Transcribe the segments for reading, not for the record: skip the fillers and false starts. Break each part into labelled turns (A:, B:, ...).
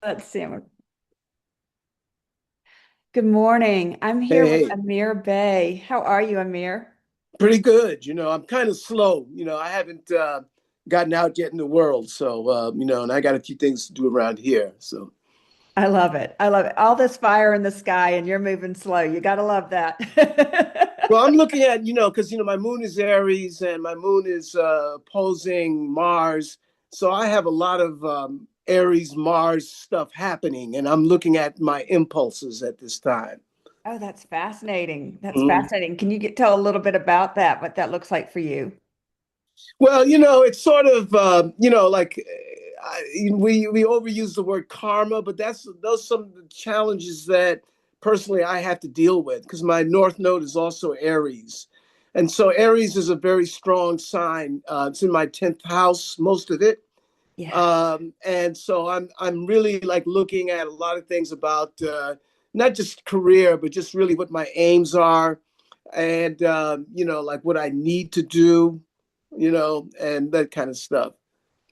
A: Let's see. Good morning. I'm
B: Hey,
A: here with
B: hey,
A: Amir Bey. How are you, Amir?
B: pretty good. I'm kind of slow. I haven't gotten out yet in the world. So, and I got a few things to do around here. So,
A: I love it. I love it. All this fire in the sky and you're moving slow. You got to love that.
B: well, I'm looking at, because, my moon is Aries and my moon is opposing Mars. So I have a lot of Aries Mars stuff happening, and I'm looking at my impulses at this time.
A: Oh, that's fascinating. That's
B: Mhm.
A: fascinating. Can you tell a little bit about that, what that looks like for you?
B: Well, it's sort of like we overuse the word karma, but those some of the challenges that personally I have to deal with because my North Node is also Aries, and so Aries is a very strong sign. It's in my 10th house, most of it,
A: Yeah.
B: and so I'm really like looking at a lot of things about not just career, but just really what my aims are, and like what I need to do, and that kind of stuff.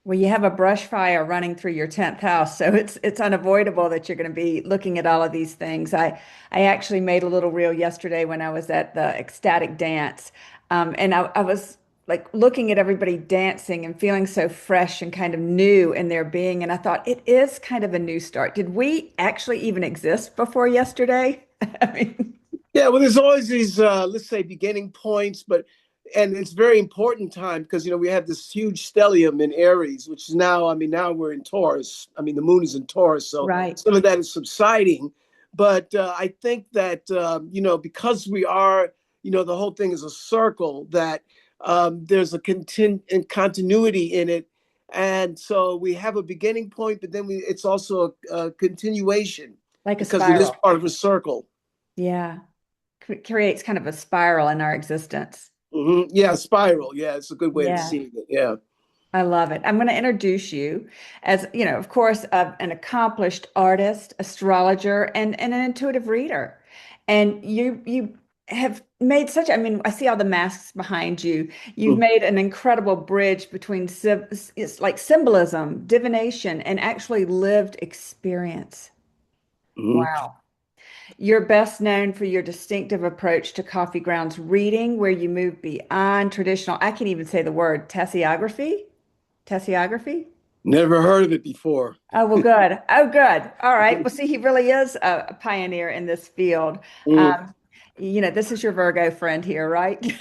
A: Well, you have a brush fire running through your 10th house, so it's unavoidable that you're going to be looking at all of these things. I actually made a little reel yesterday when I was at the ecstatic dance. And I was like looking at everybody dancing and feeling so fresh and kind of new in their being. And I thought it is kind of a new start. Did we actually even exist before yesterday? I mean,
B: Yeah, well, there's always these, let's say, beginning points, and it's very important time because we have this huge stellium in Aries, which is now, I mean, now we're in Taurus. I mean, the moon is in Taurus, so
A: right.
B: some of that is subsiding. But I think that because we are, the whole thing is a circle that there's a continuity in it, and so we have a beginning point, but then it's also a continuation
A: Like a
B: because it is
A: spiral.
B: part of a circle.
A: Yeah. Creates kind of a spiral in our existence.
B: Yeah, spiral. Yeah, it's a good way of
A: Yeah.
B: seeing it. Yeah.
A: I love it. I'm going to introduce you as, of course, an accomplished artist, astrologer, and an intuitive reader. And you have made such, I mean, I see all the masks behind you. You've
B: Mhm.
A: made an incredible bridge between it's like symbolism, divination, and actually lived experience.
B: Mhm.
A: Wow. You're best known for your distinctive approach to coffee grounds reading, where you move beyond traditional, I can't even say the word, tessiography. Tessiography?
B: Never heard of it before.
A: Oh, well, good. Oh, good. All right. Well, see, he really is a pioneer in this field.
B: Mhm.
A: Um, this is your Virgo friend here, right? So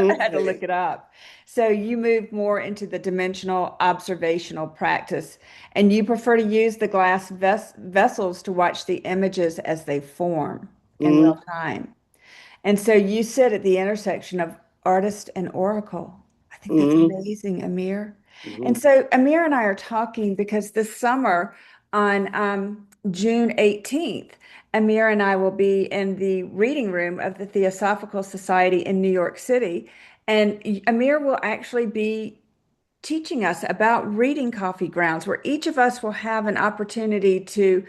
A: I had to look
B: Hey.
A: it up. So you move more into the dimensional observational practice, and you prefer to use the glass vessels to watch the images as they form in real
B: Mhm.
A: time. And so you sit at the intersection of artist and oracle. I think that's
B: Mhm.
A: amazing, Amir. And
B: Mhm.
A: so Amir and I are talking because this summer on June 18th, Amir and I will be in the reading room of the Theosophical Society in New York City. And Amir will actually be teaching us about reading coffee grounds, where each of us will have an opportunity to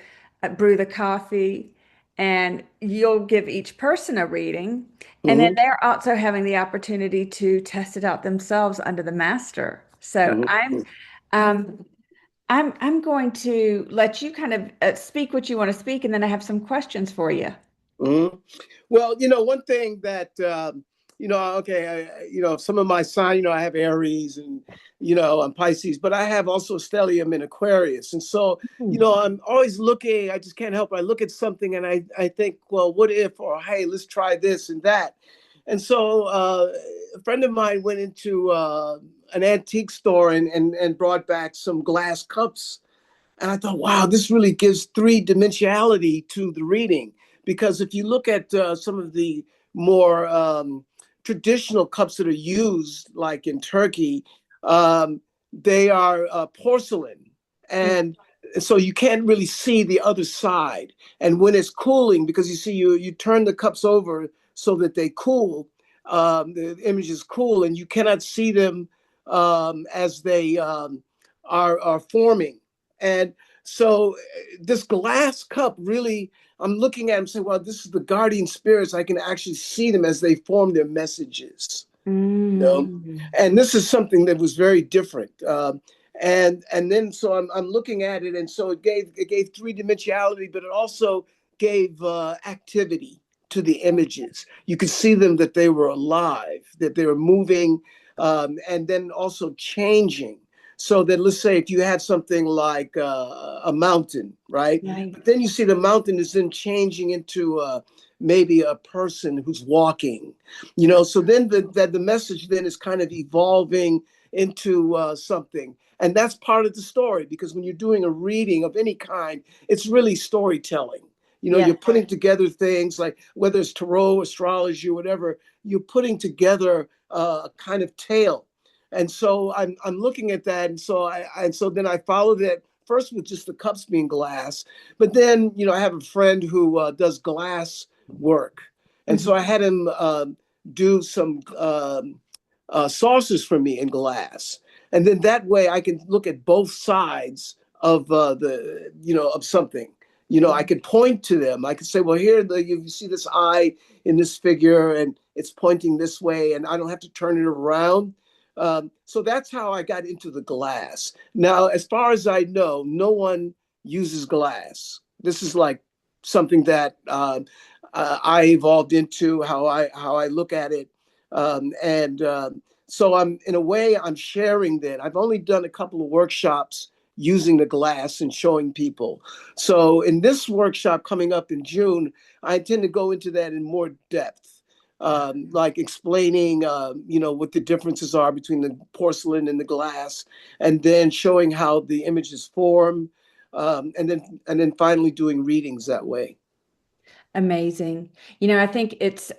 A: brew the coffee, and you'll give each person a reading. And then
B: Mhm.
A: they're also having the opportunity to test it out themselves under the master. So
B: Mhm.
A: um, I'm going to let you kind of speak what you want to speak, and then I have some questions for you.
B: Mhm. Well, one thing that okay, some of my sign, I have Aries and I'm Pisces, but I have also stellium in Aquarius, and so
A: Hmm.
B: I'm always looking. I just can't help. I look at something and I think, well, what if, or hey, let's try this and that, and so a friend of mine went into an antique store and brought back some glass cups. And I thought, wow, this really gives three dimensionality to the reading. Because if you look at some of the more traditional cups that are used, like in Turkey, they are porcelain. And so you can't really see the other side. And when it's cooling, because you see, you turn the cups over so that they cool, the image is cool, and you cannot see them as they are forming. And so this glass cup really, I'm looking at them saying, well, this is the guardian spirits. I can actually see them as they form their messages. You know?
A: Mm.
B: And this is something that was very different. And then so I'm looking at it, and so it gave three dimensionality, but it also gave activity to the images. You could see them, that they were alive, that they were moving, and then also changing. So that, let's say if you had something like a mountain, right?
A: Right.
B: But then you see the mountain is then changing into maybe a person who's walking, so then the message then is kind of evolving into something. And that's part of the story, because when you're doing a reading of any kind, it's really storytelling.
A: Yeah.
B: You're putting together things like, whether it's tarot, astrology, or whatever, you're putting together a kind of tale. And so I'm looking at that, and so then I followed it first with just the cups being glass, but then I have a friend who does glass work, and so I
A: Mhm.
B: had him do some saucers for me in glass, and then that way I can look at both sides of of something. I
A: Yeah.
B: could point to them. I could say, well, here you see this eye in this figure, and it's pointing this way, and I don't have to turn it around. So that's how I got into the glass. Now, as far as I know, no one uses glass. This is like something that I evolved into, how I look at it, and so I'm, in a way, I'm sharing that. I've only done a couple of workshops using the glass and showing people. So in this workshop coming up in June, I intend to go into that in more depth, like explaining, what the differences are between the porcelain and the glass, and then showing how the images form, and then finally doing readings that way.
A: Amazing. I think it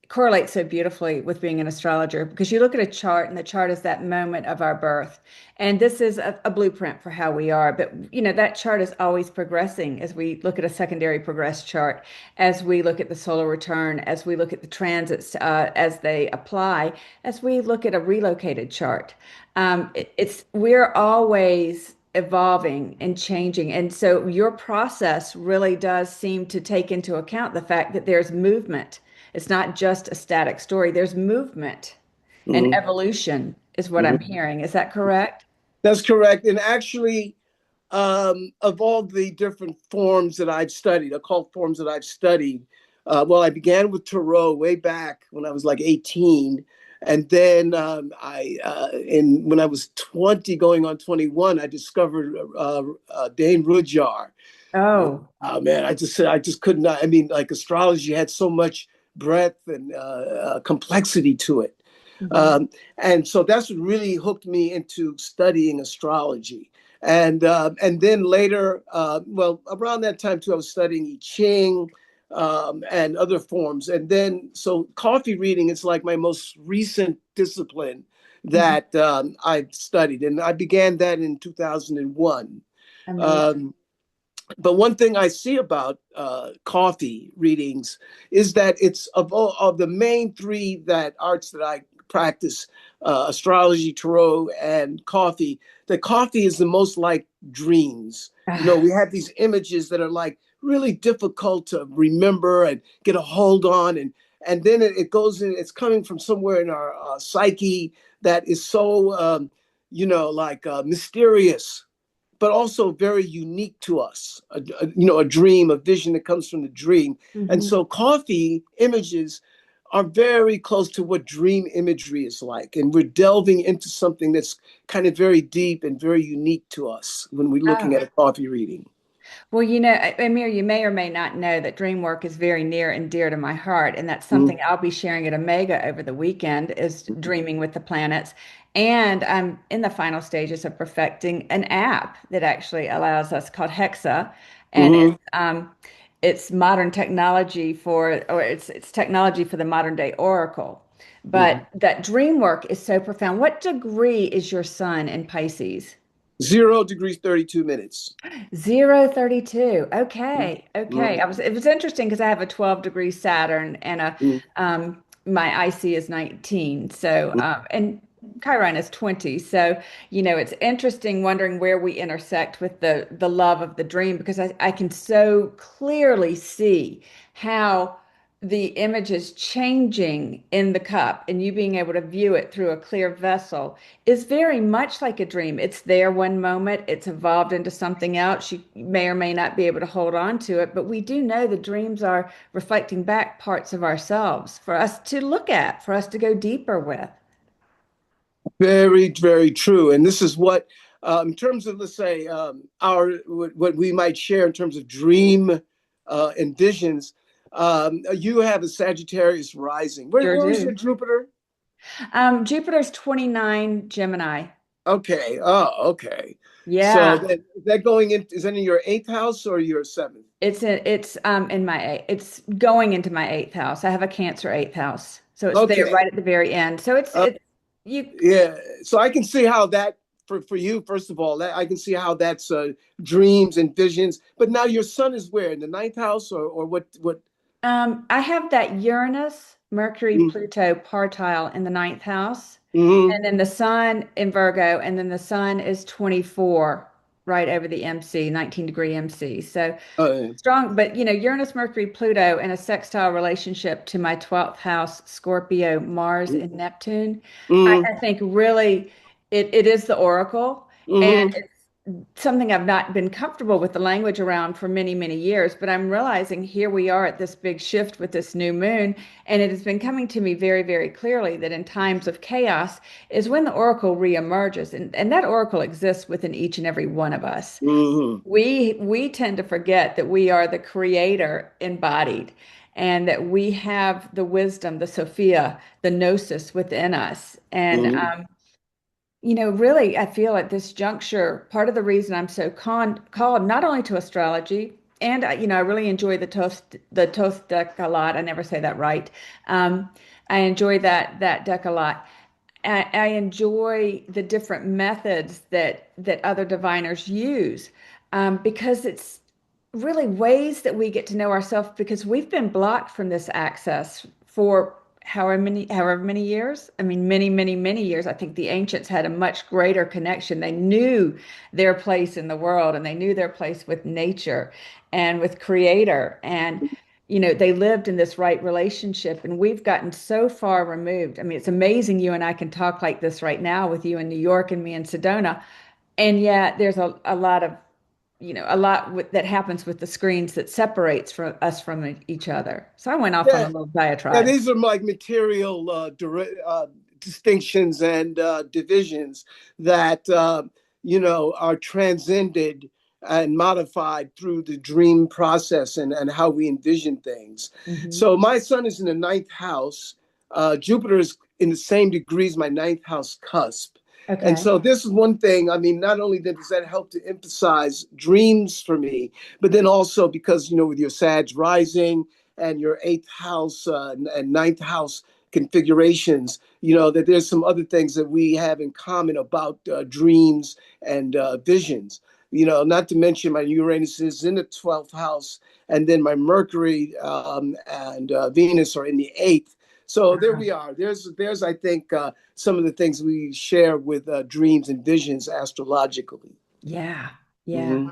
A: correlates so beautifully with being an astrologer, because you look at a chart, and the chart is that moment of our birth. And this is a blueprint for how we are. But that chart is always progressing as we look at a secondary progress chart, as we look at the solar return, as we look at the transits as they apply, as we look at a relocated chart. We're always evolving and changing. And so your process really does seem to take into account the fact that there's movement. It's not just a static story, there's movement and
B: Mhm.
A: evolution, is what I'm
B: Mhm.
A: hearing. Is that correct?
B: That's correct. And actually, of all the different forms that I've studied, occult forms that I've studied, well, I began with Tarot way back when I was like 18. And then when I was 20, going on 21, I discovered Dane Rudhyar.
A: Oh.
B: Oh man, I just could not. I mean, like, astrology had so much breadth and complexity to it.
A: Mhm.
B: And so that's what really hooked me into studying astrology. And then later, well, around that time too, I was studying I Ching, and other forms. And then, so coffee reading is like my most recent discipline
A: Mhm.
B: that I've studied, and I began that in 2001.
A: Amazing.
B: Um, but one thing I see about coffee readings is that it's of the main three that arts that I practice, astrology, tarot, and coffee. The coffee is the most like dreams. We have these images that are like really difficult to remember and get a hold on, and then it goes in. It's coming from somewhere in our psyche that is so like mysterious, but also very unique to us. A dream, a vision that comes from the dream. And
A: Mhm.
B: so coffee images are very close to what dream imagery is like. And we're delving into something that's kind of very deep and very unique to us when we're looking
A: Oh.
B: at a coffee reading.
A: Well, Amir, you may or may not know that dream work is very near and dear to my heart, and that's something
B: Mm-hmm.
A: I'll be sharing at Omega over the weekend, is dreaming with the planets. And I'm in the final stages of perfecting an app that actually allows us, called Hexa, and
B: Mm-hmm.
A: it's modern technology or it's technology for the modern day oracle.
B: Mm-hmm.
A: But that dream work is so profound. What degree is your sun in Pisces?
B: 0 degrees 32 minutes.
A: 032. Okay. Okay.
B: Mm-hmm.
A: It was interesting because I have a 12-degree Saturn and my IC is 19. So and Chiron is 20. So, it's interesting wondering where we intersect with the love of the dream, because I can so clearly see how the image is changing in the cup and you being able to view it through a clear vessel is very much like a dream. It's there one moment, it's evolved into something else. You may or may not be able to hold on to it, but we do know the dreams are reflecting back parts of ourselves for us to look at, for us to go deeper with.
B: Very, very true. And this is what, in terms of, let's say, our what we might share in terms of dream and visions. You have a Sagittarius rising.
A: Sure
B: Where's your
A: do.
B: Jupiter?
A: Jupiter's 29 Gemini.
B: Okay. Oh, okay. So
A: Yeah.
B: that going in, is that in your eighth house or your seventh?
A: It's in my it's going into my eighth house. I have a Cancer eighth house. So it's there
B: Okay.
A: right at the very end. So
B: Uh,
A: it's you
B: yeah. So I can see how that for you, first of all, that I can see how that's dreams and visions. But now your sun is where, in the ninth house, or what?
A: I have that Uranus, Mercury,
B: Mm-hmm.
A: Pluto partile in the ninth house,
B: Mm-hmm.
A: and then the sun in Virgo, and then the sun is 24 right over the MC, 19-degree MC. So
B: Uh,
A: strong, but Uranus, Mercury, Pluto in a sextile relationship to my 12th house, Scorpio, Mars, and Neptune.
B: mm-hmm.
A: I think really it is the oracle. And
B: Mm-hmm.
A: it's something I've not been comfortable with the language around for many, many years, but I'm realizing here we are at this big shift with this new moon, and it has been coming to me very, very clearly that in times of chaos is when the oracle reemerges, and that oracle exists within each and every one of us.
B: Mm-hmm.
A: We tend to forget that we are the creator embodied and that we have the wisdom, the Sophia, the gnosis within us. And
B: Mm-hmm.
A: really, I feel at this juncture, part of the reason I'm so called not only to astrology, and I really enjoy the Toth deck a lot. I never say that right. Um, I enjoy that deck a lot. I enjoy the different methods that other diviners use because it's really ways that we get to know ourselves because we've been blocked from this access for however many years. I mean, many, many, many years. I think the ancients had a much greater connection. They knew their place in the world and they knew their place with nature and with creator. And they lived in this right relationship, and we've gotten so far removed. I mean, it's amazing you and I can talk like this right now with you in New York and me in Sedona. And yet there's a lot of, that happens with the screens that separates us from each other. So I went off on
B: Yeah.
A: a little
B: Yeah,
A: diatribe.
B: these are like material distinctions and divisions that are transcended and modified through the dream process and how we envision things.
A: Hmm.
B: So my sun is in the ninth house. Jupiter is in the same degree as my ninth house cusp. And
A: Okay.
B: so this is one thing. I mean, not only does that help to emphasize dreams for me, but then also because, with your Sag rising, and your eighth house and ninth house configurations, that there's some other things that we have in common about dreams and visions. Not to mention my Uranus is in the 12th house, and then my Mercury and Venus are in the eighth. So there
A: Wow.
B: we are. There's I think some of the things we share with dreams and visions astrologically.
A: Yeah. Yeah.
B: Mm-hmm.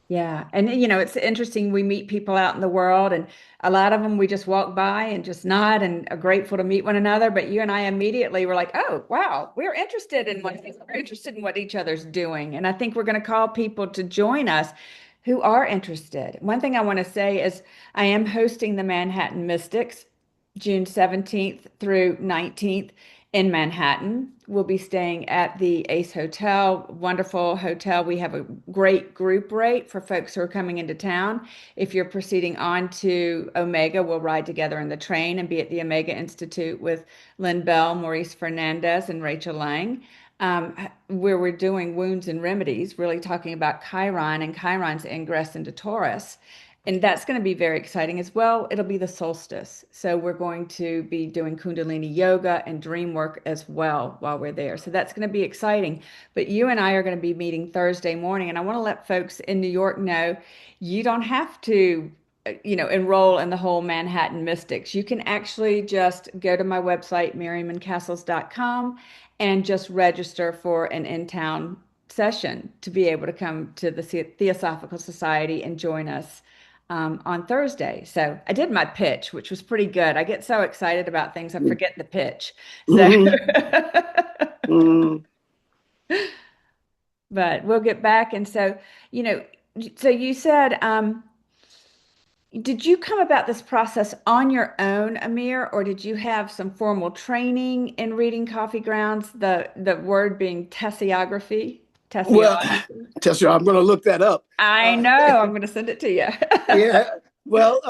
A: Yeah. And it's interesting. We meet people out in the world, and a lot of them we just walk by and just nod and are grateful to meet one another. But you and I immediately were like, oh, wow, we're interested in what each other's doing. And I think we're going to call people to join us who are interested. One thing I want to say is I am hosting the Manhattan Mystics June 17th through 19th in Manhattan. We'll be staying at the Ace Hotel, wonderful hotel. We have a great group rate for folks who are coming into town. If you're proceeding on to Omega, we'll ride together in the train and be at the Omega Institute with Lynn Bell, Maurice Fernandez, and Rachel Lang. Where we're doing wounds and remedies, really talking about Chiron and Chiron's ingress into Taurus. And that's going to be very exciting as well. It'll be the solstice. So we're going to be doing Kundalini yoga and dream work as well while we're there. So that's going to be exciting. But you and I are going to be meeting Thursday morning. And I want to let folks in New York know you don't have to, enroll in the whole Manhattan Mystics. You can actually just go to my website, miriamandcastles.com, and just register for an in-town session to be able to come to the Theosophical Society and join us on Thursday. So I did my pitch, which was pretty good. I get so excited about things, I forget the pitch. So,
B: Mhm. Mhm.
A: but we'll get back. And so, you know, so you said, did you come about this process on your own, Amir, or did you have some formal training in reading coffee grounds? The word being tessiography,
B: Well,
A: tessiography.
B: Tessa, I'm going to look that up.
A: I
B: Uh,
A: know. I'm going to send it to you.
B: yeah. Well,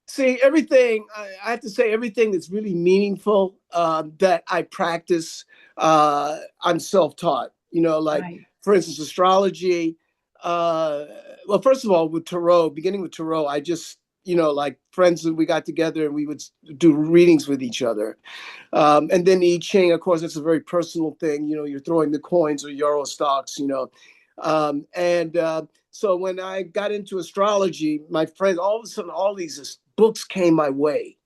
B: see, everything, I have to say, everything that's really meaningful that I practice, I'm self taught. Like,
A: Right.
B: for instance, astrology. Uh, well, first of all, with Tarot, beginning with Tarot, I just, like friends, we got together and we would do readings with each other. And then I Ching, of course, it's a very personal thing. You're throwing the coins or Euro stocks, so when I got into astrology, my friends, all of a sudden, all these books came my way.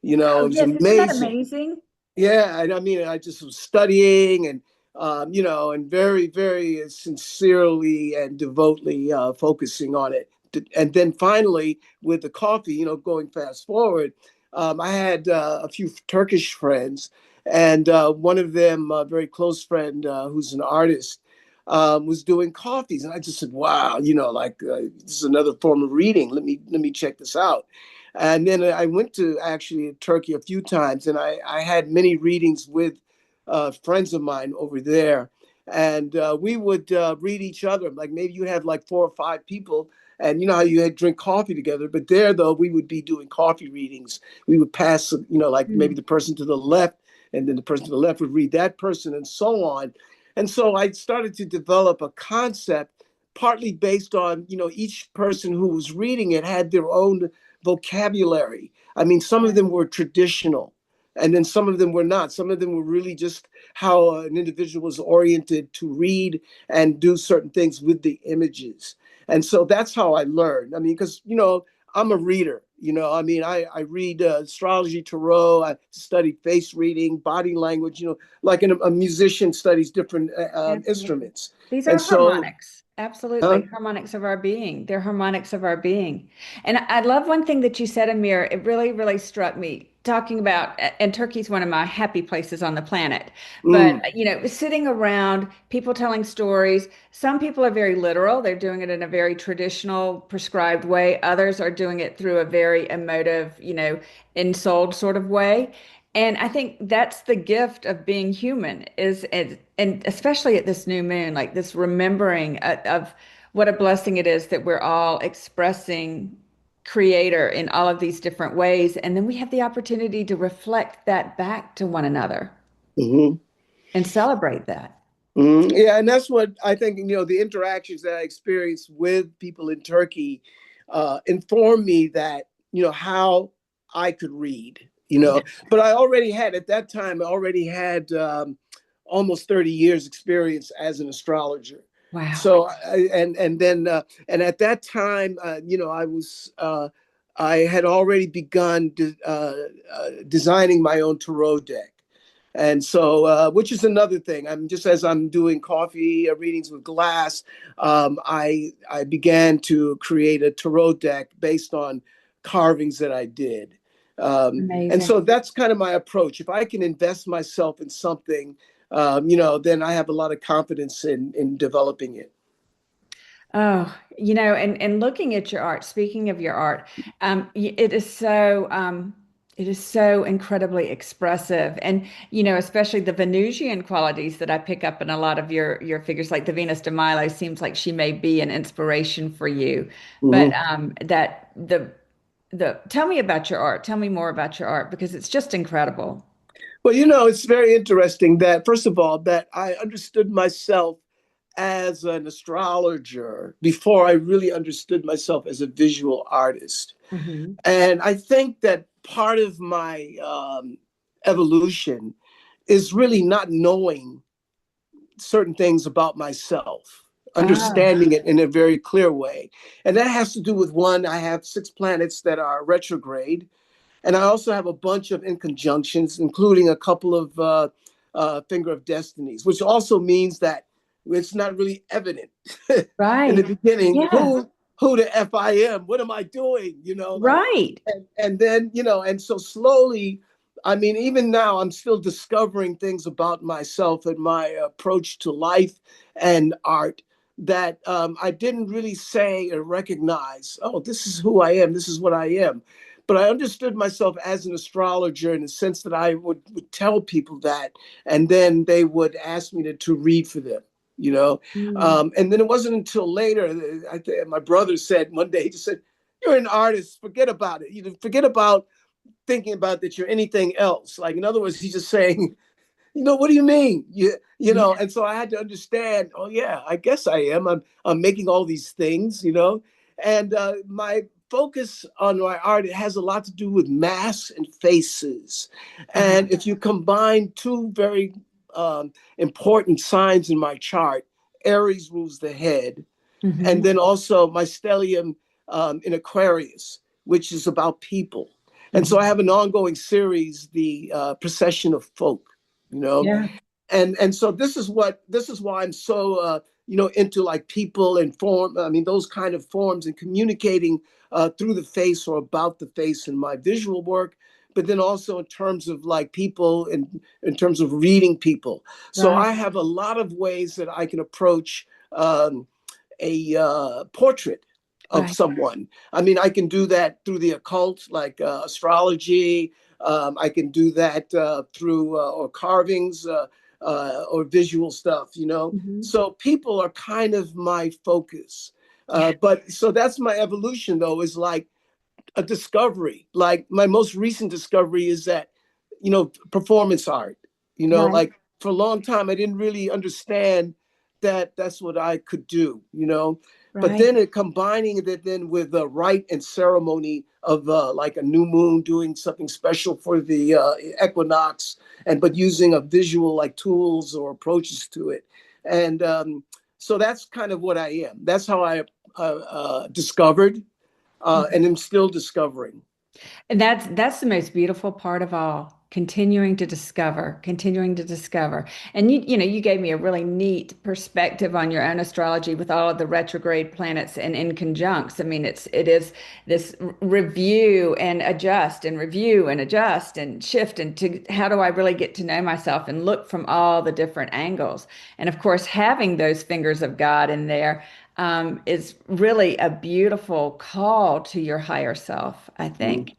A: Oh,
B: It was
A: yes. Isn't that
B: amazing.
A: amazing?
B: Yeah, and I mean, I just was studying and and very, very sincerely and devotedly focusing on it. And then finally, with the coffee, going fast forward, I had a few Turkish friends, and one of them, a very close friend who's an artist, was doing coffees, and I just said, "Wow, like this is another form of reading. Let me check this out." And then I went to actually Turkey a few times, and I had many readings with friends of mine over there. And we would read each other. Like maybe you had like 4 or 5 people, and you know how you had drink coffee together. But there, though, we would be doing coffee readings. We would pass, like maybe
A: Hmm.
B: the person to the left, and then the person to the left would read that person, and so on. And so I started to develop a concept, partly based on, each person who was reading it had their own vocabulary. I mean, some of them were traditional, and then some of them were not. Some of them were really just how an individual was oriented to read and do certain things with the images. And so that's how I learned. I mean, because, I'm a reader. I mean, I read astrology, tarot, I study face reading, body language, like a musician studies different
A: Absolutely.
B: instruments.
A: These
B: And
A: are
B: so,
A: harmonics. Absolutely.
B: huh?
A: Harmonics of our being. They're harmonics of our being. And I love one thing that you said, Amir. It really, really struck me talking about, and Turkey's one of my happy places on the planet. But,
B: Mm,
A: sitting around, people telling stories. Some people are very literal. They're doing it in a very traditional, prescribed way. Others are doing it through a very emotive, ensouled sort of way. And I think that's the gift of being human is, and especially at this new moon, like this remembering of what a blessing it is that we're all expressing creator in all of these different ways. And then we have the opportunity to reflect that back to one another
B: mhm.
A: and celebrate that.
B: Yeah, and that's what I think, the interactions that I experienced with people in Turkey informed me that, how I could read,
A: Yeah.
B: but I already had, at that time, I already had almost 30 years experience as an astrologer.
A: Wow.
B: So, and then, and at that time, I had already begun designing my own tarot deck. And so, which is another thing. I'm just as I'm doing coffee readings with glass, I began to create a tarot deck based on carvings that I did. And
A: Amazing.
B: so that's kind of my approach. If I can invest myself in something, then I have a lot of confidence in developing it.
A: Oh, and looking at your art, speaking of your art, it is so incredibly expressive. And, especially the Venusian qualities that I pick up in a lot of your figures, like the Venus de Milo seems like she may be an inspiration for you. But
B: Mhm.
A: that the tell me about your art. Tell me more about your art because it's just incredible.
B: Well, it's very interesting that, first of all, that I understood myself as an astrologer before I really understood myself as a visual artist.
A: Hmm.
B: And I think that part of my evolution is really not knowing certain things about myself,
A: Oh,
B: understanding it in a very clear way. And that has to do with one, I have 6 planets that are retrograde. And I also have a bunch of inconjunctions, including a couple of finger of destinies, which also means that it's not really evident in the
A: right.
B: beginning
A: Yeah.
B: who the F I am? What am I doing? Like,
A: Right.
B: and then, and so slowly, I mean, even now, I'm still discovering things about myself and my approach to life and art that I didn't really say or recognize. Oh, this is who I am. This is what I am. But I understood myself as an astrologer in the sense that I would tell people that, and then they would ask me to read for them.
A: Mm.
B: And then it wasn't until later, my brother said one day, he just said, "You're an artist. Forget about it. Forget about thinking about that you're anything else." Like, in other words, he's just saying, what do you mean?
A: Yeah.
B: And so I had to understand, oh yeah, I guess I am. I'm making all these things. And my focus on my art, it has a lot to do with masks and faces.
A: Uh-huh.
B: And if you combine two very important signs in my chart, Aries rules the head, and
A: Hmm.
B: then also my stellium in Aquarius, which is about people. And so I
A: Hmm.
B: have an ongoing series, the Procession of Folk, you know,
A: Yeah.
B: and so this is why I'm so into like people and form. I mean, those kind of forms and communicating through the face or about the face in my visual work. But then also in terms of like people and in terms of reading people. So
A: Right.
B: I have a lot of ways that I can approach a portrait of
A: Right.
B: someone. I mean, I can do that through the occult, like astrology. I can do that through or carvings or visual stuff.
A: Hmm.
B: So people are kind of my focus.
A: Yeah.
B: But so that's my evolution, though, is like a discovery. Like my most recent discovery is that, performance art,
A: Right.
B: like for a long time, I didn't really understand that that's what I could do. But
A: Right.
B: then it combining it then with the rite and ceremony of like a new moon, doing something special for the equinox, but using a visual like tools or approaches to it. And so that's kind of what I am. That's how I discovered and I'm still discovering.
A: And that's the most beautiful part of all, continuing to discover, continuing to discover. And you gave me a really neat perspective on your own astrology with all of the retrograde planets and in conjuncts. I mean, it is this review and adjust and review and adjust and shift and to how do I really get to know myself and look from all the different angles. And of course, having those fingers of God in there is really a beautiful call to your higher self, I think.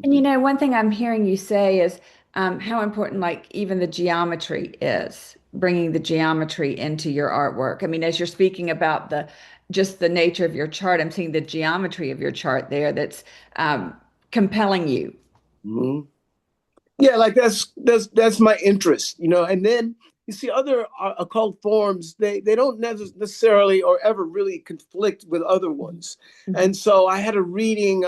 A: And
B: Mm-hmm.
A: one thing I'm hearing you say is how important, like, even the geometry is, bringing the geometry into your artwork. I mean, as you're speaking about just the nature of your chart, I'm seeing the geometry of your chart there that's compelling you.
B: Mm-hmm. Yeah, like that's my interest. And then you see other occult forms, they don't necessarily or ever really conflict with other ones.
A: Mhm.
B: And so I had a reading,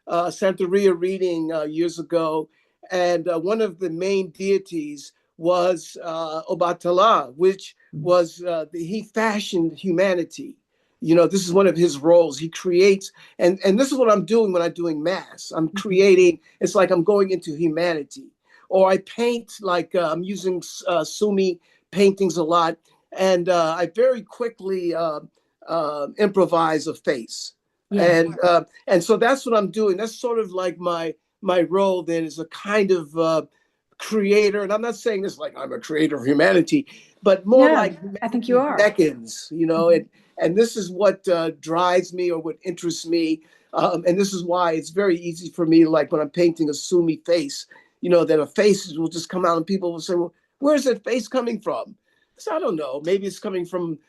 B: Santeria reading years ago, and one of the main deities was Obatala, which was he fashioned humanity. This is one of his roles. He creates, and this is what I'm doing when I'm doing mass. I'm
A: Mhm.
B: creating. It's like I'm going into humanity. Or I paint, like I'm using Sumi paintings a lot, and I very quickly improvise a face,
A: Yeah.
B: and so that's what I'm doing. That's sort of like my role then as a kind of creator. And I'm not saying this like I'm a creator of humanity, but more
A: No,
B: like
A: I think you
B: humanity
A: are.
B: beckons.
A: Mhm.
B: And this is what drives me or what interests me. And this is why it's very easy for me, like when I'm painting a Sumi face, that a face will just come out and people will say, well, where's that face coming from? So I don't know. Maybe it's coming from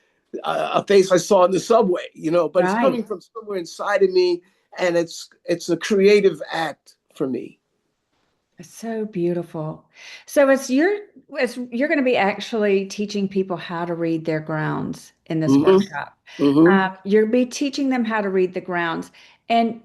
B: a face I saw in the subway, but it's
A: Right.
B: coming from somewhere inside of me. And it's a creative act for me.
A: So beautiful. So as you're going to be actually teaching people how to read their grounds in this
B: Hmm.
A: workshop.
B: Hmm.
A: You'll be teaching them how to read the grounds. And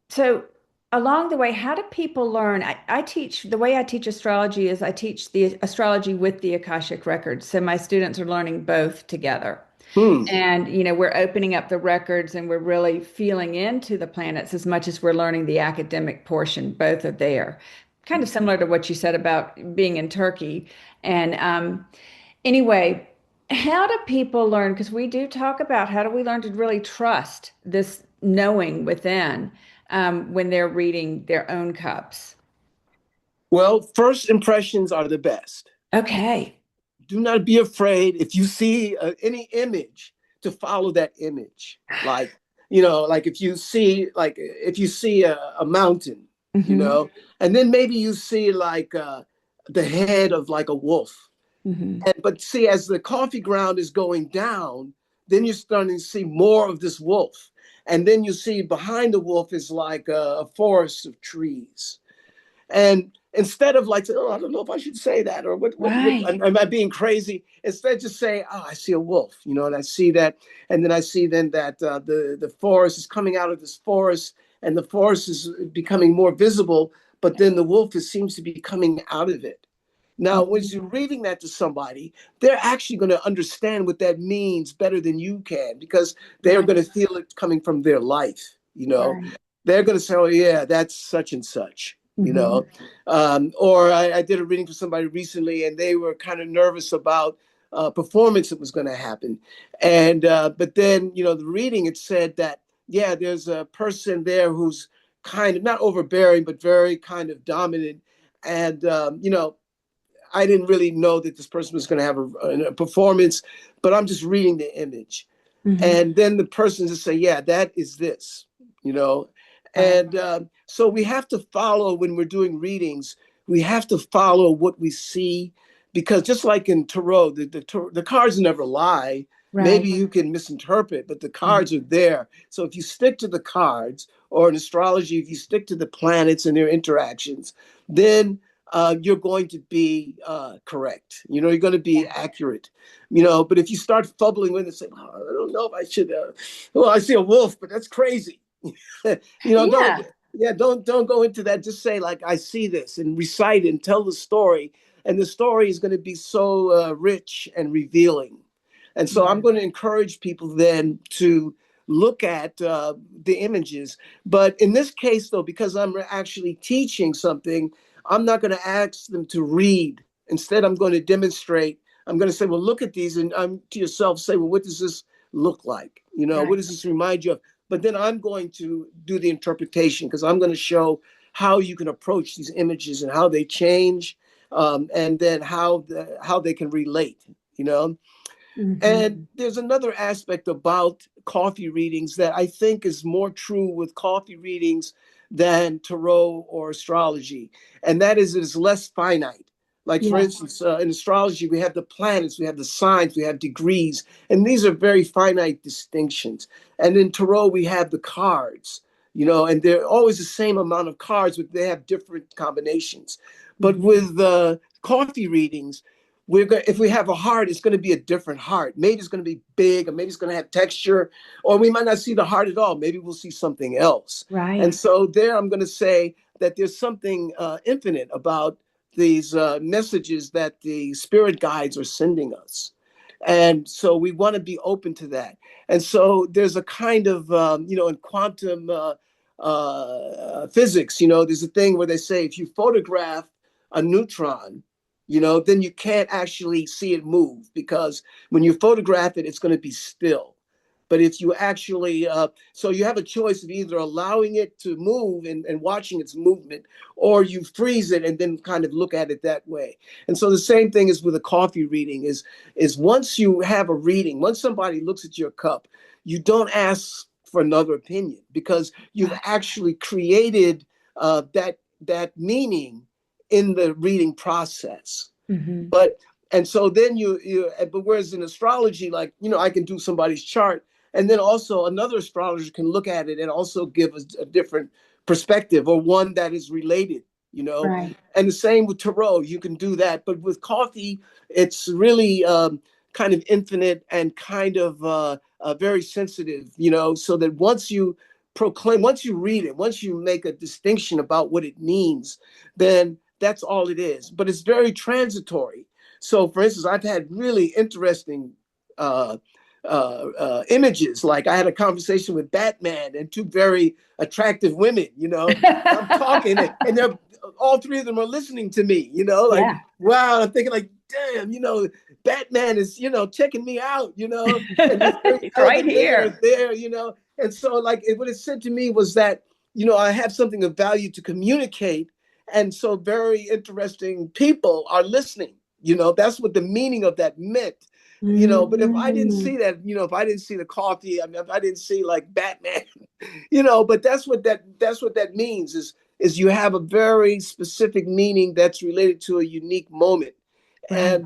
A: so along the way, how do people learn? I teach the way I teach astrology is I teach the astrology with the Akashic records. So my students are learning both together.
B: Hmm.
A: And, we're opening up the records and we're really feeling into the planets as much as we're learning the academic portion. Both are there. Kind of similar to what you said about being in Turkey. And anyway, how do people learn? Because we do talk about how do we learn to really trust this knowing within when they're reading their own cups?
B: Well, first impressions are the best.
A: Okay.
B: Do not be afraid if you see any image to follow that image. Like, like if you see a mountain,
A: Hmm.
B: and then maybe you see like the head of like a wolf.
A: Hmm.
B: But see, as the coffee ground is going down, then you're starting to see more of this wolf. And then you see behind the wolf is like a forest of trees. And instead of like, oh, I don't know if I should say that, or what
A: Right.
B: am I being crazy? Instead, just say, oh, I see a wolf, and I see that, and then I see then that the forest is coming out of this forest, and the forest is becoming more visible, but then the wolf seems to be coming out of it. Now, when
A: Mhm.
B: you're reading that to somebody, they're actually going to understand what that means better than you can because they're
A: Right.
B: going to feel it coming from their life.
A: Right.
B: They're going to say, oh, yeah, that's such and such,
A: Hmm.
B: Or I did a reading for somebody recently and they were kind of nervous about performance that was going to happen. And, but then, the reading, it said that, yeah, there's a person there who's kind of not overbearing, but very kind of dominant. And, I didn't really know that this person was going to have a performance, but I'm just reading the image.
A: Hmm.
B: And then the person just say, yeah, that is this, you know.
A: Right.
B: And so we have to follow when we're doing readings, we have to follow what we see because just like in tarot, the cards never lie. Maybe
A: Right.
B: you can misinterpret, but the
A: Mhm.
B: cards are there. So if you stick to the cards, or in astrology, if you stick to the planets and their interactions, then you're going to be correct. You're going to be
A: Yeah.
B: accurate. But if you start fumbling with it and say, oh, I don't know if I should, well, I see a wolf, but that's crazy. Don't,
A: Yeah.
B: yeah, don't go into that. Just say like, I see this and recite it and tell the story. And the story is going to be so rich and revealing. And so I'm
A: Yeah.
B: going to encourage people then to look at the images. But in this case, though, because I'm actually teaching something, I'm not going to ask them to read. Instead, I'm going to demonstrate. I'm going to say, well, look at these, and I'm to yourself say, well, what does this look like? What
A: Right.
B: does this remind you of? But then I'm going to do the interpretation because I'm going to show how you can approach these images and how they change, and then how they can relate. You know, and
A: Hmm.
B: there's another aspect about coffee readings that I think is more true with coffee readings than tarot or astrology, and that is it is less finite. Like, for
A: Yeah.
B: instance, in astrology, we have the planets, we have the signs, we have degrees, and these are very finite distinctions. And in tarot, we have the cards, and they're always the same amount of cards, but they have different combinations. But
A: Hmm.
B: with coffee readings, if we have a heart, it's going to be a different heart. Maybe it's going to be big, or maybe it's going to have texture, or we might not see the heart at all. Maybe we'll see something else. And
A: Right.
B: so there, I'm going to say that there's something infinite about these messages that the spirit guides are sending us. And so we want to be open to that. And so there's a kind of, in quantum physics, there's a thing where they say if you photograph a neutron, then you can't actually see it move because when you photograph it, it's going to be still. But if you actually, so you have a choice of either allowing it to move and watching its movement, or you freeze it and then kind of look at it that way. And so the same thing is with a coffee reading is once you have a reading, once somebody looks at your cup, you don't ask for another opinion because you've
A: Right.
B: actually created that meaning in the reading process.
A: Hmm.
B: But and so then but whereas in astrology, like I can do somebody's chart, and then also another astrologer can look at it and also give a different perspective or one that is related.
A: Right.
B: And the same with tarot, you can do that. But with coffee, it's really kind of infinite and kind of very sensitive. So that once you read it, once you make a distinction about what it means, then that's all it is. But it's very transitory. So, for instance, I've had really interesting uh, images. Like I had a conversation with Batman and two very attractive women. I'm talking, and they're all three of them are listening to me. Like,
A: Yeah.
B: wow. I'm thinking like, damn, Batman is, checking me out, and this very
A: It's right
B: elegant man is
A: here.
B: there, And so like what it said to me was that, I have something of value to communicate. And so very interesting people are listening. That's what the meaning of that meant. But if I didn't
A: Mm,
B: see that, if I didn't see the coffee, I mean, if I didn't see like Batman, but that's what that means is you have a very specific meaning that's related to a unique moment.
A: right,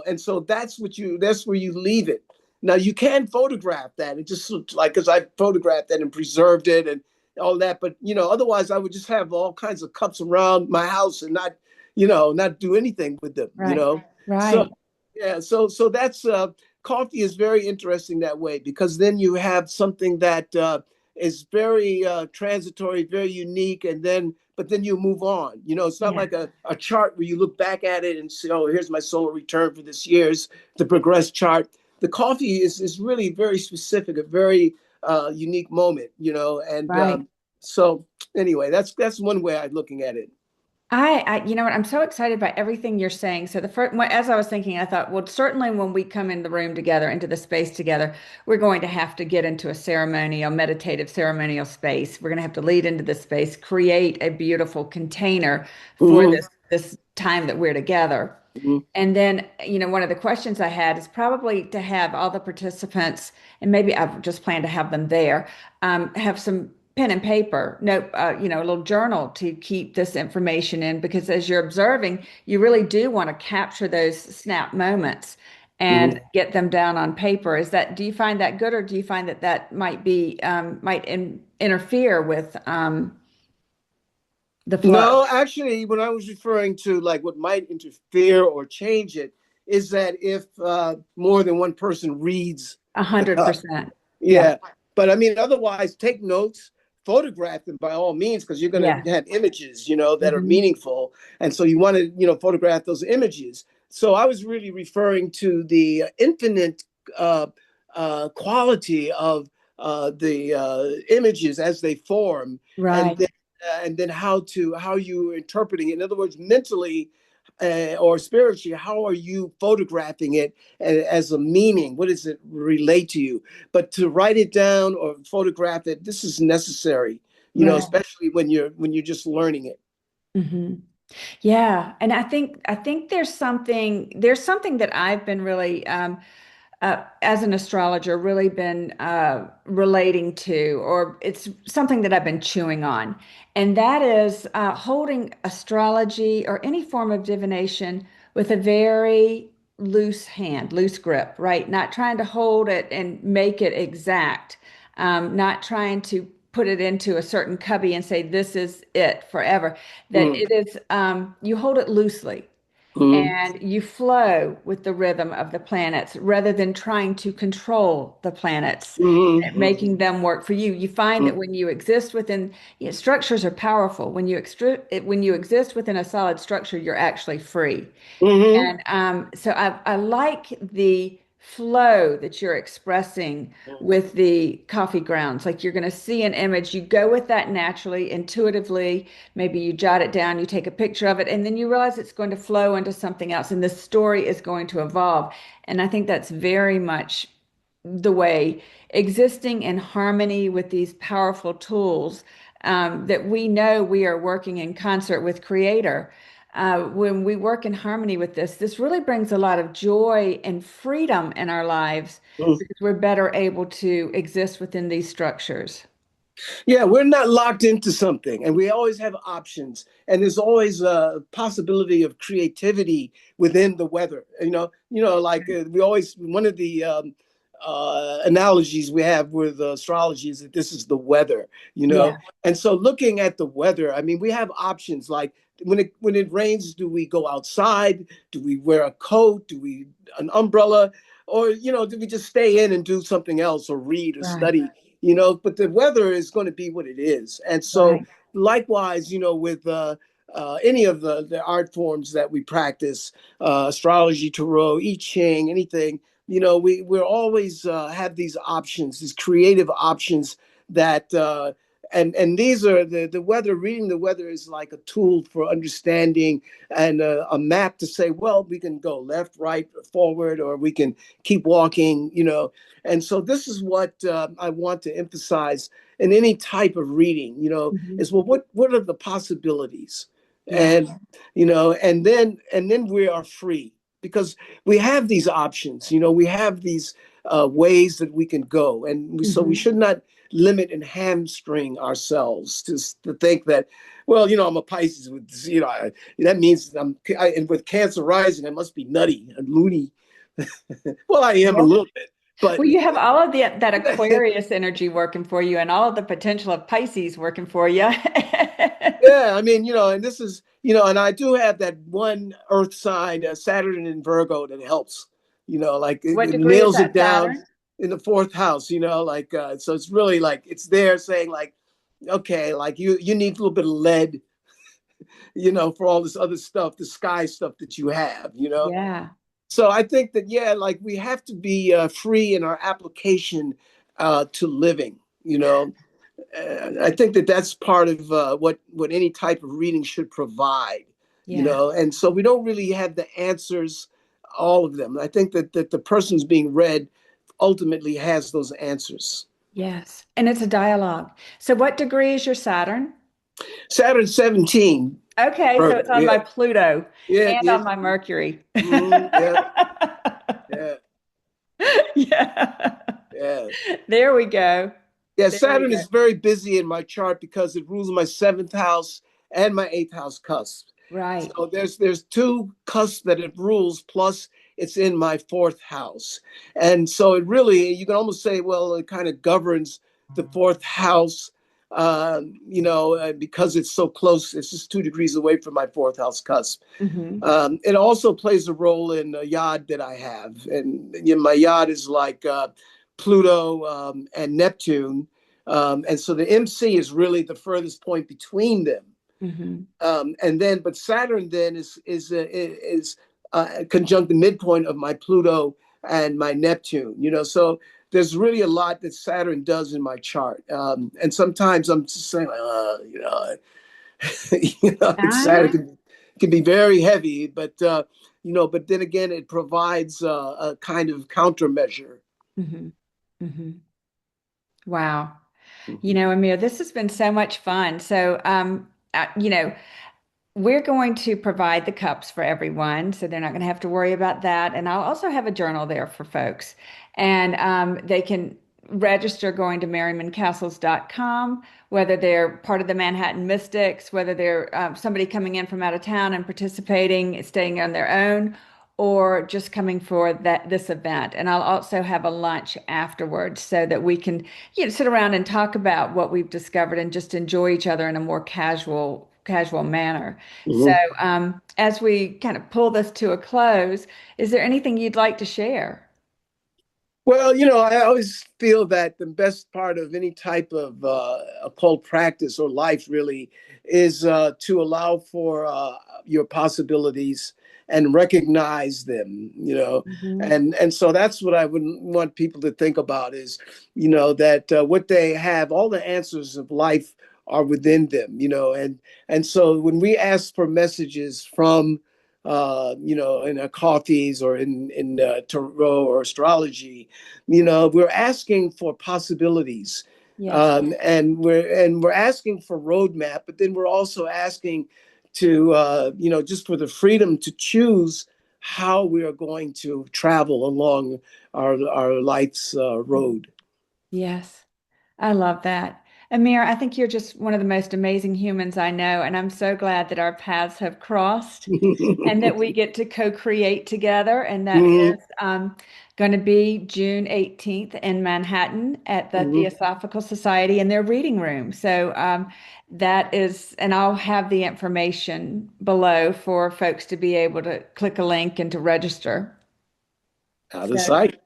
B: And so that's where you leave it. Now you can photograph that. It just like, because I photographed that and preserved it and all that, but otherwise I would just have all kinds of cups around my house and not do anything with them.
A: right,
B: So
A: right,
B: yeah, so that's coffee is very interesting that way, because then you have something that is very transitory, very unique, but then you move on. It's not
A: yeah,
B: like a chart where you look back at it and say, oh, here's my solar return for this year's the progress chart. The coffee is really very specific, a very unique moment, and
A: right.
B: so anyway, that's one way I'm looking at it.
A: You know what? I'm so excited by everything you're saying. So the first, as I was thinking, I thought, well, certainly when we come in the room together, into the space together, we're going to have to get into a ceremonial, meditative ceremonial space. We're going to have to lead into the space, create a beautiful container for
B: Hmm.
A: this time that we're together.
B: Hmm.
A: And then, one of the questions I had is probably to have all the participants, and maybe I've just planned to have them there, have some pen and paper, note, a little journal to keep this information in, because as you're observing, you really do want to capture those snap moments and
B: Hmm.
A: get them down on paper. Do you find that good, or do you find that might interfere with the flow?
B: No, actually, when I was referring to like what might interfere or change it, is that if more than one person reads,
A: 100%. Yeah.
B: yeah. But I mean, otherwise, take notes, photograph them by all means, because you're going
A: Yeah.
B: to have images, that are
A: Hmm.
B: meaningful, and so you want to, photograph those images. So I was really referring to the infinite uh, quality of the images as they form, and
A: Right.
B: then how you are interpreting it. In other words, mentally or spiritually, how are you photographing it as a meaning? What does it relate to you? But to write it down or photograph it, this is necessary.
A: Right.
B: Especially when you're just learning it.
A: Hmm. Yeah, and I think there's something that I've been really as an astrologer really been relating to, or it's something that I've been chewing on, and that is holding astrology or any form of divination with a very loose hand, loose grip, right? Not trying to hold it and make it exact, not trying to put it into a certain cubby and say this is it forever. That
B: Mm,
A: it is, you hold it loosely
B: mm,
A: and you flow with the rhythm of the planets rather than trying to control the planets,
B: mm,
A: making them work for you. You find that
B: mm,
A: when you exist within, structures are powerful. When you exist within a solid structure, you're actually free.
B: mm,
A: And so I like the flow that you're expressing with the coffee grounds. Like you're going to see an image, you go with that naturally, intuitively. Maybe you jot it down, you take a picture of it, and then you realize it's going to flow into something else, and the story is going to evolve. And I think that's very much the way, existing in harmony with these powerful tools, that we know we are working in concert with Creator. When we work in harmony with this really brings a lot of joy and freedom in our lives,
B: mm.
A: because we're better able to exist within these structures.
B: Yeah, we're not locked into something, and we always have options, and there's always a possibility of creativity within the weather. Like we always one of the analogies we have with astrology is that this is the weather.
A: Yeah,
B: And so looking at the weather, I mean, we have options like when it rains, do we go outside? Do we wear a coat? Do we an umbrella? Or do we just stay in and do something else or read or
A: right,
B: study? But the weather is going to be what it is. And so,
A: right.
B: likewise, with any of the art forms that we practice, astrology, tarot, I Ching, anything, we're always have these options, these creative options that and these are the weather. Reading the weather is like a tool for understanding, and a map to say, well, we can go left, right, forward, or we can keep walking, and so this is what I want to emphasize in any type of reading,
A: Mhm.
B: is, well, what are the possibilities?
A: Yeah.
B: And and then we are free, because we have these options, we have these ways that we can go, and so we
A: Hmm.
B: should not limit and hamstring ourselves to think that, well, I'm a Pisces with, that means and with Cancer rising, I must be nutty and loony. Well, I am a
A: Yeah.
B: little bit, but
A: Well, you have all of that Aquarius energy working for you and all of the potential of Pisces working for you.
B: yeah, I mean, and this is, and I do have that one Earth sign, Saturn in Virgo, that helps, like
A: What
B: it
A: degree is
B: nails it
A: that,
B: down
A: Saturn?
B: in the fourth house, like, so it's really like it's there saying, like, okay, like you need a little bit of lead, for all this other stuff, the sky stuff that you have.
A: Yeah.
B: So I think that, yeah, like we have to be free in our application to living, I think that that's part of what any type of reading should provide,
A: Yeah.
B: and so we don't really have the answers, all of them. I think that the person who's being read ultimately has those answers.
A: Yes. And it's a dialogue. So what degree is your Saturn?
B: Saturn 17,
A: Okay, so
B: Virgo.
A: it's on
B: Yeah,
A: my Pluto
B: yeah,
A: and
B: yeah,
A: on my Mercury.
B: yeah, yeah,
A: Yeah.
B: yeah.
A: There we go.
B: Yeah,
A: There we
B: Saturn
A: go.
B: is very busy in my chart because it rules my seventh house and my eighth house cusp.
A: Right.
B: So there's two cusps that it rules, plus it's in my fourth house. And so it really, you can almost say, well, it kind of governs the fourth house, because it's so close. It's just 2 degrees away from my fourth house cusp.
A: Hmm.
B: It also plays a role in a yod that I have. And my yod is like Pluto and Neptune. And so the MC is really the furthest point between them.
A: Hmm.
B: But Saturn then is conjunct the midpoint of my Pluto and my Neptune. So there's really a lot that Saturn does in my chart, and sometimes I'm just saying, Saturn
A: Ah.
B: can be very heavy, but then again, it provides a kind of countermeasure.
A: Hmm. Hmm. Wow.
B: Mhm.
A: Amir, this has been so much fun. So, we're going to provide the cups for everyone, so they're not going to have to worry about that. And I'll also have a journal there for folks. And they can register going to merrimancastles.com, whether they're part of the Manhattan Mystics, whether they're somebody coming in from out of town and participating, staying on their own, or just coming for this event. And I'll also have a lunch afterwards so that we can, sit around and talk about what we've discovered and just enjoy each other in a more casual manner. So,
B: Mhm.
A: as we kind of pull this to a close, is there anything you'd like to share?
B: Well, I always feel that the best part of any type of occult practice or life really is to allow for your possibilities and recognize them,
A: Hmm.
B: and so that's what I would want people to think about is, that what they have, all the answers of life are within them, and so when we ask for messages from in our coffees or in tarot or astrology, we're asking for possibilities,
A: Yes.
B: and we're asking for roadmap, but then we're also asking to just for the freedom to choose how we are going to travel along our life's road.
A: Yes. I love that. Amir, I think you're just one of the most amazing humans I know, and I'm so glad that our paths have crossed and that we get to co-create together. And that
B: Mhm,
A: is going to be June 18th in Manhattan at the
B: mhm.
A: Theosophical Society in their reading room. So that is, and I'll have the information below for folks to be able to click a link and to register.
B: Out of
A: So
B: sight.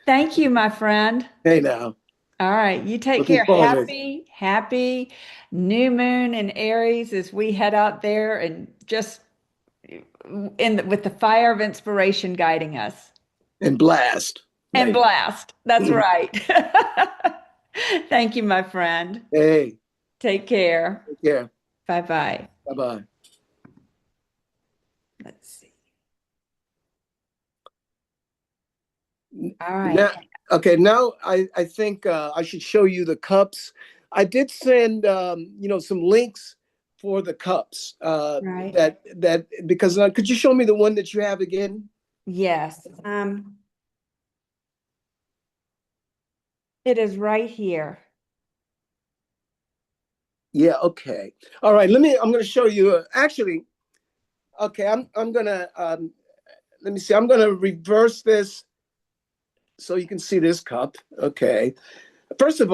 A: thank you, my friend.
B: Hey, now,
A: All right, you take
B: looking
A: care.
B: forward to it.
A: Happy new moon in Aries as we head out there and just with the fire of inspiration guiding us.
B: And blast.
A: And
B: Right.
A: blast. That's right. Thank you, my friend.
B: Hey.
A: Take care.
B: Yeah.
A: Bye-bye.
B: Bye-bye.
A: Let's see. All right.
B: Now, okay, now I think I should show you the cups. I did send some links for the cups.
A: Right.
B: That because could you show me the one that you have again?
A: Yes. It is right here.
B: Yeah. Okay. All right. I'm going to show you. Actually, okay. I'm gonna let me see. I'm gonna reverse this so you can see this cup. Okay. First of all.